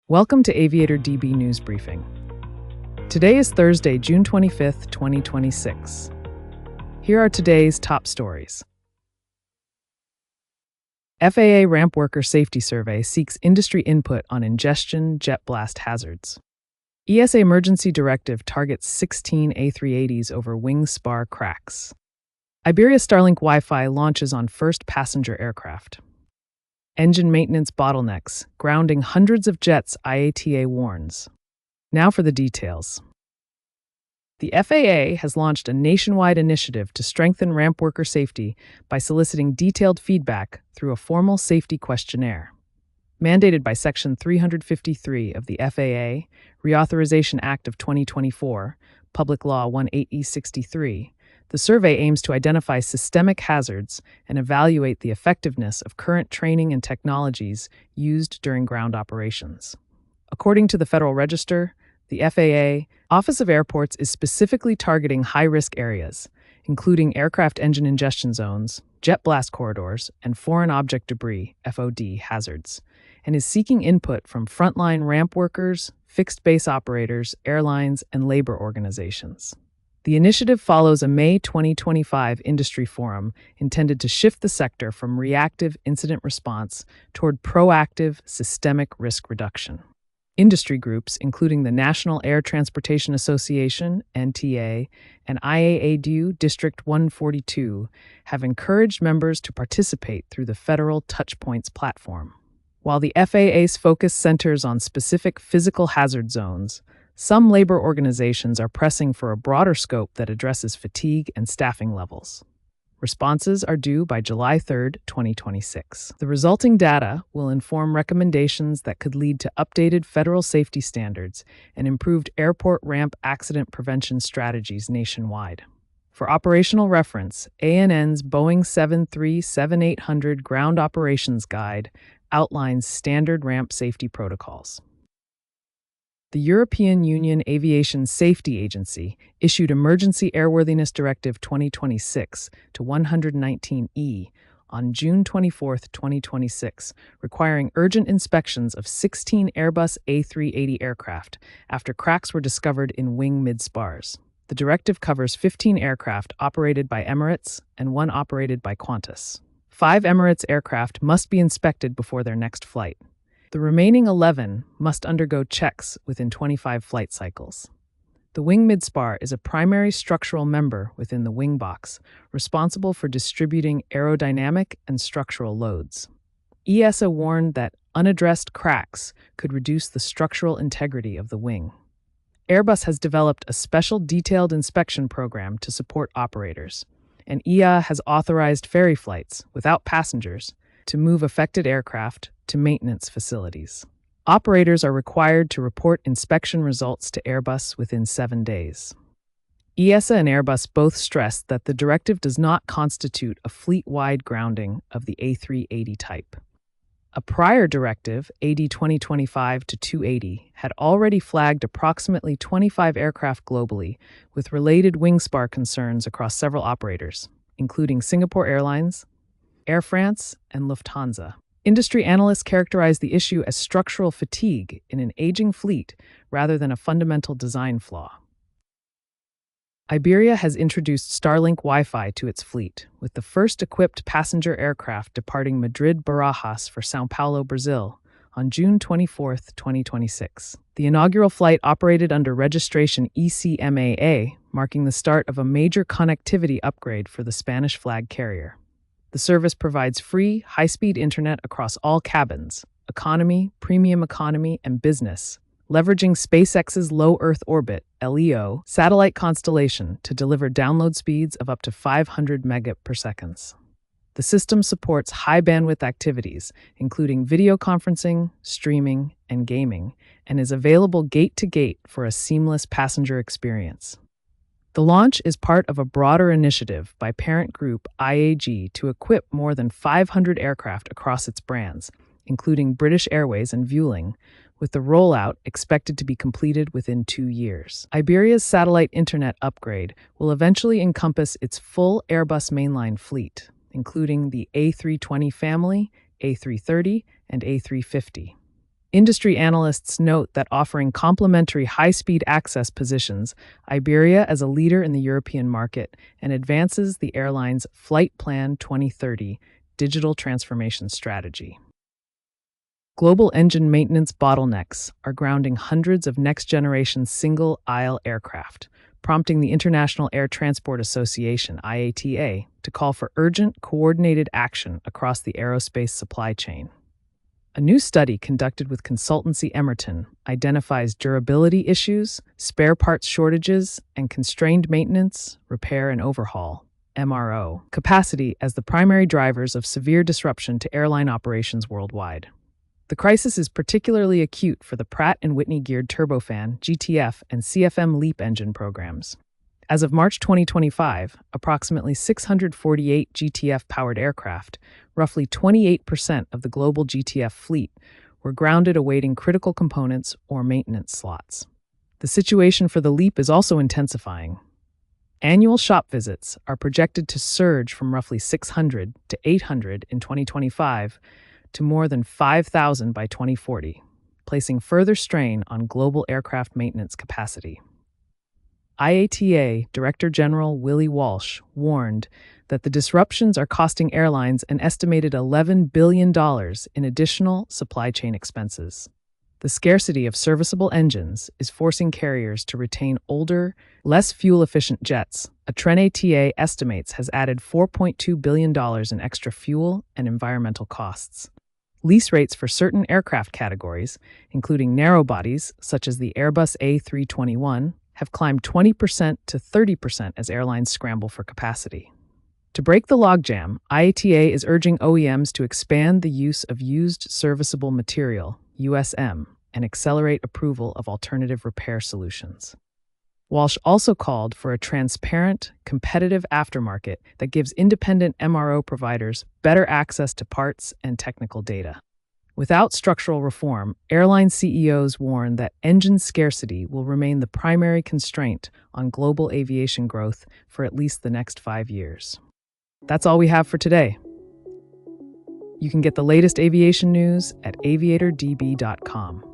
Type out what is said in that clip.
Welcome to AviatorDB News Briefing. Today is Thursday, June 25th, 2026. Here are today's top stories. FAA Ramp Worker Safety Survey seeks industry input on ingestion jet blast hazards. EASA Emergency Directive targets 16 A380s over wing spar cracks. Iberia Starlink Wi-Fi launches on first passenger aircraft. Engine maintenance bottlenecks, grounding hundreds of jets, IATA warns. Now for the details. The FAA has launched a nationwide initiative to strengthen ramp worker safety by soliciting detailed feedback through a formal safety questionnaire. Mandated by Section 353 of the FAA Reauthorization Act of 2024, Public Law 18E63, the survey aims to identify systemic hazards and evaluate the effectiveness of current training and technologies used during ground operations. According to the Federal Register, the FAA Office of Airports is specifically targeting high-risk areas, including aircraft engine ingestion zones, jet blast corridors, and foreign object debris (FOD) hazards, and is seeking input from frontline ramp workers, fixed-base operators, airlines, and labor organizations. The initiative follows a May 2025 industry forum intended to shift the sector from reactive incident response toward proactive systemic risk reduction. Industry groups, including the National Air Transportation Association, NTA, and IAADU District 142, have encouraged members to participate through the Federal Touchpoints platform. While the FAA's focus centers on specific physical hazard zones, some labor organizations are pressing for a broader scope that addresses fatigue and staffing levels. Responses are due by July 3, 2026. The resulting data will inform recommendations that could lead to updated federal safety standards and improved airport ramp accident prevention strategies nationwide. For operational reference, ANN's Boeing 737-800 Ground Operations Guide outlines standard ramp safety protocols. The European Union Aviation Safety Agency issued Emergency Airworthiness Directive 2026-119E on June 24, 2026, requiring urgent inspections of 16 Airbus A380 aircraft after cracks were discovered in wing mid-spars. The directive covers 15 aircraft operated by Emirates and one operated by Qantas. 5 Emirates aircraft must be inspected before their next flight. The remaining 11 must undergo checks within 25 flight cycles. The wing midspar is a primary structural member within the wing box, responsible for distributing aerodynamic and structural loads. EASA warned that unaddressed cracks could reduce the structural integrity of the wing. Airbus has developed a special detailed inspection program to support operators, and EASA has authorized ferry flights, without passengers, to move affected aircraft to maintenance facilities. Operators are required to report inspection results to Airbus within 7 days. EASA and Airbus both stressed that the directive does not constitute a fleet-wide grounding of the A380 type. A prior directive, AD 2025-280, had already flagged approximately 25 aircraft globally with related wing spar concerns across several operators, including Singapore Airlines, Air France, and Lufthansa. Industry analysts characterize the issue as structural fatigue in an aging fleet rather than a fundamental design flaw. Iberia has introduced Starlink Wi-Fi to its fleet, with the first equipped passenger aircraft departing Madrid-Barajas for São Paulo, Brazil, on June 24, 2026. The inaugural flight operated under registration ECMAA, marking the start of a major connectivity upgrade for the Spanish flag carrier. The service provides free, high-speed internet across all cabins, economy, premium economy, and business, leveraging SpaceX's low Earth orbit (LEO) satellite constellation to deliver download speeds of up to 500 Mbps. The system supports high-bandwidth activities, including video conferencing, streaming, and gaming, and is available gate-to-gate for a seamless passenger experience. The launch is part of a broader initiative by parent group IAG to equip more than 500 aircraft across its brands, including British Airways and Vueling, with the rollout expected to be completed within 2 years. Iberia's satellite internet upgrade will eventually encompass its full Airbus mainline fleet, including the A320 family, A330, and A350. Industry analysts note that offering complementary high-speed access positions Iberia as a leader in the European market and advances the airline's Flight Plan 2030 digital transformation strategy. Global engine maintenance bottlenecks are grounding hundreds of next-generation single-aisle aircraft, prompting the International Air Transport Association, IATA, to call for urgent, coordinated action across the aerospace supply chain. A new study conducted with consultancy Emerton identifies durability issues, spare parts shortages, and constrained maintenance, repair and overhaul (MRO) capacity as the primary drivers of severe disruption to airline operations worldwide. The crisis is particularly acute for the Pratt & Whitney geared turbofan, GTF, and CFM LEAP engine programs. As of March 2025, approximately 648 GTF-powered aircraft, roughly 28% of the global GTF fleet, were grounded awaiting critical components or maintenance slots. The situation for the LEAP is also intensifying. Annual shop visits are projected to surge from roughly 600 to 800 in 2025 to more than 5,000 by 2040, placing further strain on global aircraft maintenance capacity. IATA Director General Willie Walsh warned that the disruptions are costing airlines an estimated $11 billion in additional supply chain expenses. The scarcity of serviceable engines is forcing carriers to retain older, less fuel-efficient jets. A trend ATA estimates has added $4.2 billion in extra fuel and environmental costs. Lease rates for certain aircraft categories, including narrow bodies such as the Airbus A321, have climbed 20% to 30% as airlines scramble for capacity. To break the logjam, IATA is urging OEMs to expand the use of used serviceable material, USM, and accelerate approval of alternative repair solutions. Walsh also called for a transparent, competitive aftermarket that gives independent MRO providers better access to parts and technical data. Without structural reform, airline CEOs warn that engine scarcity will remain the primary constraint on global aviation growth for at least the next 5 years. That's all we have for today. You can get the latest aviation news at aviatordb.com.